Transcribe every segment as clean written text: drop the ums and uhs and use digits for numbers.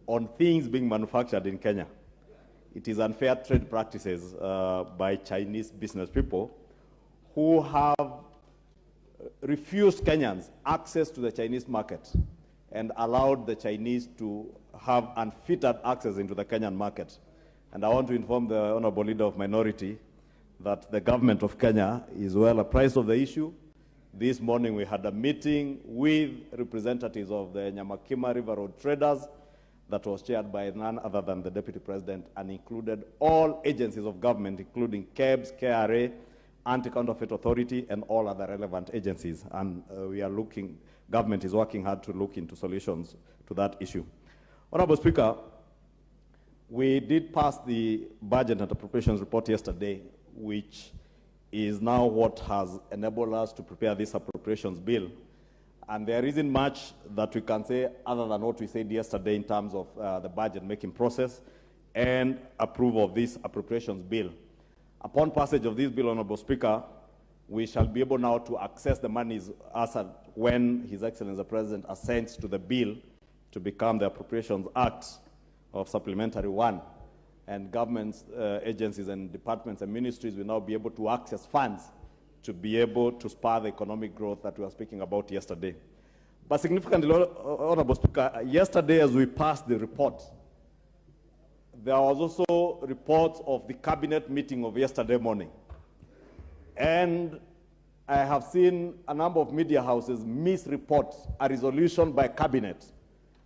on things being manufactured in Kenya. It is unfair trade practices by Chinese business people who have refused Kenyans access to the Chinese market and allowed the Chinese to have unfettered access into the Kenyan market. And I want to inform the Honorable Leader of Minority that the government of Kenya is well apprised of the issue. This morning we had a meeting with representatives of the Nyamakima River Road traders that was chaired by none other than the Deputy President and included all agencies of government, including KEBS, KRA, Anti-Counterfeit Authority, and all other relevant agencies. And government is working hard to look into solutions to that issue. Honorable Speaker, we did pass the Budget and Appropriations Report yesterday, which is now what has enabled us to prepare this appropriations bill. And there isn't much that we can say other than what we said yesterday in terms of the budget-making process and approval of this appropriations bill. Upon passage of this bill, Honorable Speaker, we shall be able now to access the monies as when His Excellency the President assents to the bill to become the Appropriations Act of Supplementary 1. And governments, agencies and departments and ministries will now be able to access funds to be able to spur the economic growth that we were speaking about yesterday. But significantly, Honorable Speaker, yesterday as we passed the report, there was also reports of the cabinet meeting of yesterday morning. And I have seen a number of media houses misreport a resolution by cabinet.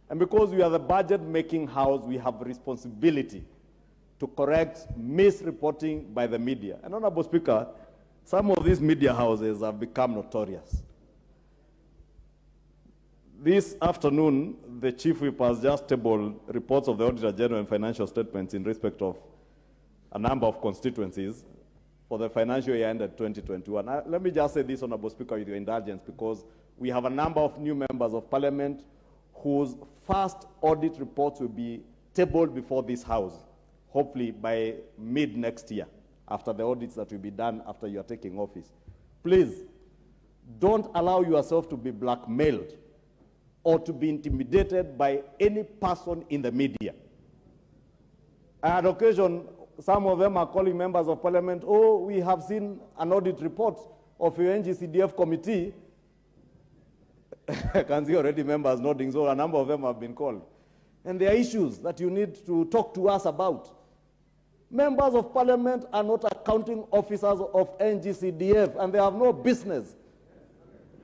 And because we are the budget-making house, we have a responsibility to correct misreporting by the media. And Honorable Speaker, some of these media houses have become notorious. This afternoon, the Chief Whip has just tabled reports of the Auditor General and financial statements in respect of a number of constituencies for the financial year ended 2021. Let me just say this, Honorable Speaker, with your indulgence, because we have a number of new members of Parliament whose first audit reports will be tabled before this House, hopefully by mid-next year, after the audits that will be done after you are taking office. Please, don't allow yourself to be blackmailed or to be intimidated by any person in the media. On occasion, some of them are calling members of Parliament, oh, we have seen an audit report of your NGCDF committee. I can see already members nodding, so a number of them have been called. And there are issues that you need to talk to us about. Members of Parliament are not accounting officers of NGCDF, and they have no business.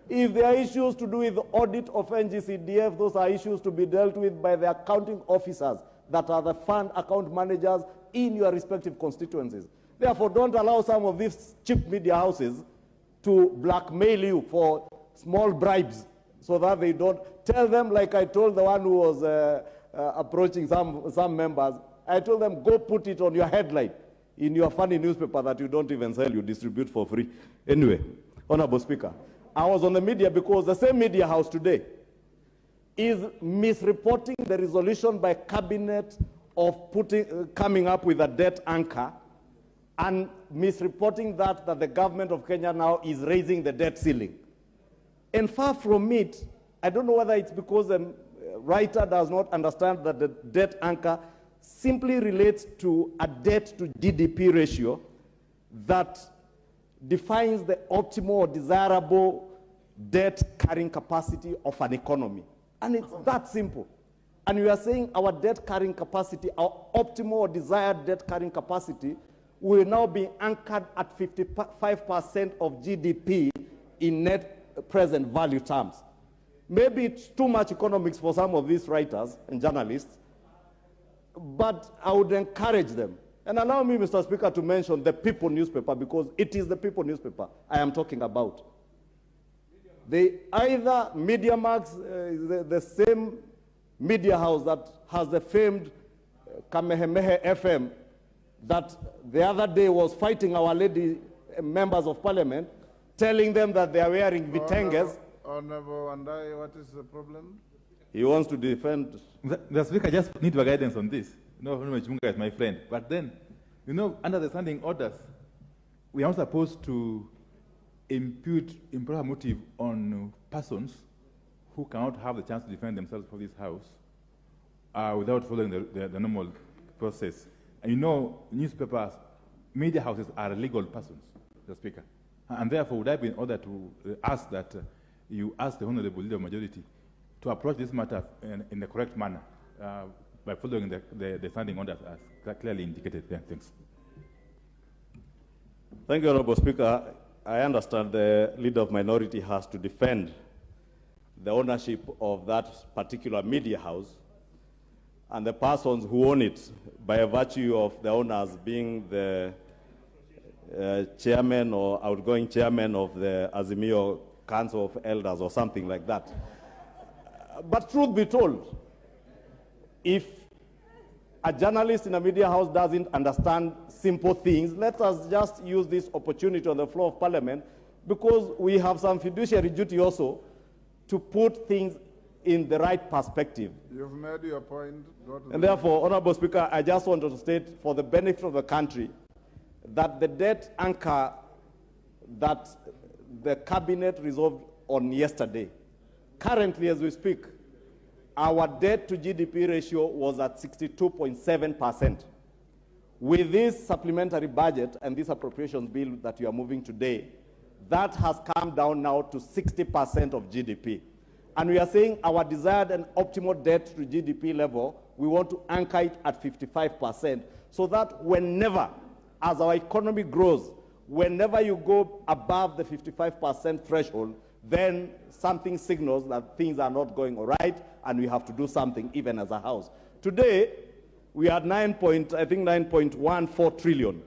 If there are issues to do with the audit of NGCDF, those are issues to be dealt with by the accounting officers that are the fund account managers in your respective constituencies. Therefore, don't allow some of these cheap media houses to blackmail you for small bribes so that they don't. Tell them, like I told the one who was approaching some members, I told them, go put it on your headline in your funny newspaper that you don't even sell, you distribute for free. Anyway, Honorable Speaker, I was on the media because the same media house today is misreporting the resolution by cabinet of coming up with a debt anchor and misreporting that the government of Kenya now is raising the debt ceiling. And far from it, I don't know whether it's because the writer does not understand that the debt anchor simply relates to a debt to GDP ratio that defines the optimal or desirable debt carrying capacity of an economy. And it's that simple. And we are saying our debt carrying capacity, our optimal or desired debt carrying capacity, will now be anchored at 55% of GDP in net present value terms. Maybe it's too much economics for some of these writers and journalists, but I would encourage them. And allow me, Mr. Speaker, to mention the People newspaper, because it is the People newspaper I am talking about. They either MediaMax, the same media house that has the famed Kamehameha FM, that the other day was fighting Our Lady members of Parliament, telling them that they are wearing vitenges. Honorable Wandai, what is the problem? He wants to defend. The Speaker just need your guidance on this. No, Inchung'wah is my friend. But then, under the standing orders, we are not supposed to impute improper motive on persons who cannot have the chance to defend themselves for this House, without following the normal process. And you know, newspapers, media houses are legal persons, Mr. Speaker. And therefore, would I be in order to ask that you ask the Honorable Leader of Majority to approach this matter in the correct manner by following the standing orders as clearly indicated there. Thanks. Thank you, Honorable Speaker. I understand the Leader of Minority has to defend the ownership of that particular media house and the persons who own it by virtue of the owners being the chairman or outgoing chairman of the Azimio Council of Elders or something like that. But truth be told, if a journalist in a media house doesn't understand simple things, let us just use this opportunity on the floor of Parliament, because we have some fiduciary duty also to put things in the right perspective. You've made your point. And therefore, Honorable Speaker, I just wanted to state for the benefit of the country that the debt anchor that the cabinet resolved on yesterday, currently as we speak, our debt to GDP ratio was at 62.7%. With this supplementary budget and this appropriations bill that you are moving today, that has come down now to 60% of GDP. And we are saying our desired and optimal debt to GDP level, we want to anchor it at 55%, so that whenever, as our economy grows, whenever you go above the 55% threshold, then something signals that things are not going all right, and we have to do something even as a house. Today, we are 9.14 trillion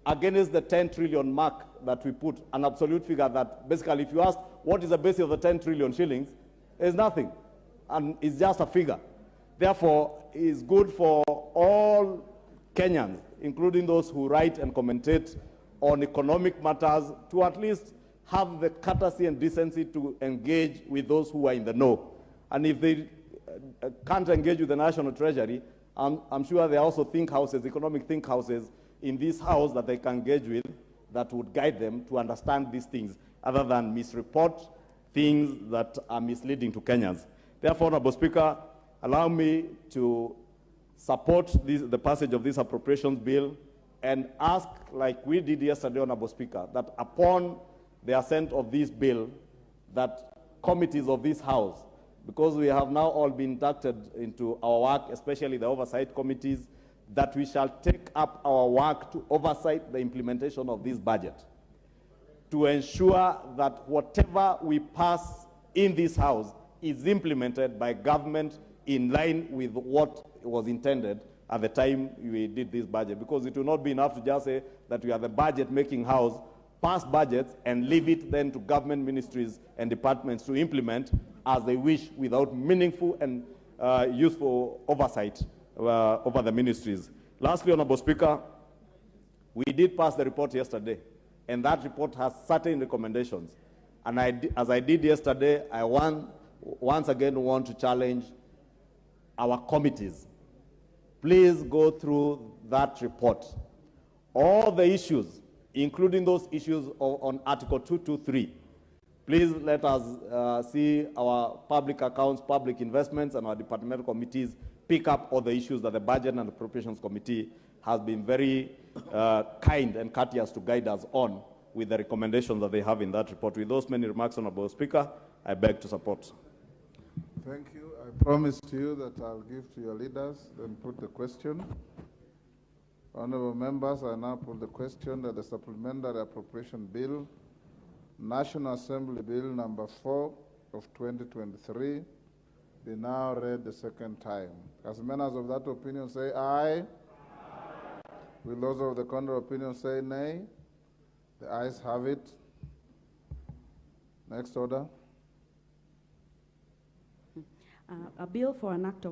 against the 10 trillion mark that we put, an absolute figure that basically, if you ask what is the basis of the 10 trillion shillings, is nothing, and it's just a figure. Therefore, it's good for all Kenyans, including those who write and commentate on economic matters, to at least have the courtesy and decency to engage with those who are in the know. And if they can't engage with the National Treasury, I'm sure there are also think houses, economic think houses in this house that they can engage with that would guide them to understand these things, other than misreport things that are misleading to Kenyans. Therefore, Honorable Speaker, allow me to support the passage of this appropriations bill and ask, like we did yesterday, Honorable Speaker, that upon the assent of this bill, that committees of this House, because we have now all been inducted into our work, especially the oversight committees, that we shall take up our work to oversight the implementation of this budget, to ensure that whatever we pass in this House is implemented by government in line with what was intended at the time we did this budget. Because it will not be enough to just say that we are the budget-making House, pass budgets, and leave it then to government ministries and departments to implement as they wish, without meaningful and useful oversight over the ministries. Lastly, Honorable Speaker, we did pass the report yesterday, and that report has certain recommendations. And as I did yesterday, I once again want to challenge our committees. Please go through that report. All the issues, including those issues on Article 223, please let us see our public accounts, public investments, and our departmental committees pick up all the issues that the Budget and Appropriations Committee has been very kind and courteous to guide us on, with the recommendations that they have in that report. With those many remarks, Honorable Speaker, I beg to support. Thank you. I promised you that I'll give to your leaders, then put the question. Honorable members, I now put the question that the Supplementary Appropriation Bill, National Assembly Bill number 4 of 2023, be now read the second time. As members of that opinion say aye. Aye. Will those of the contrary opinion say nay? The ayes have it. Next order. A bill for an act of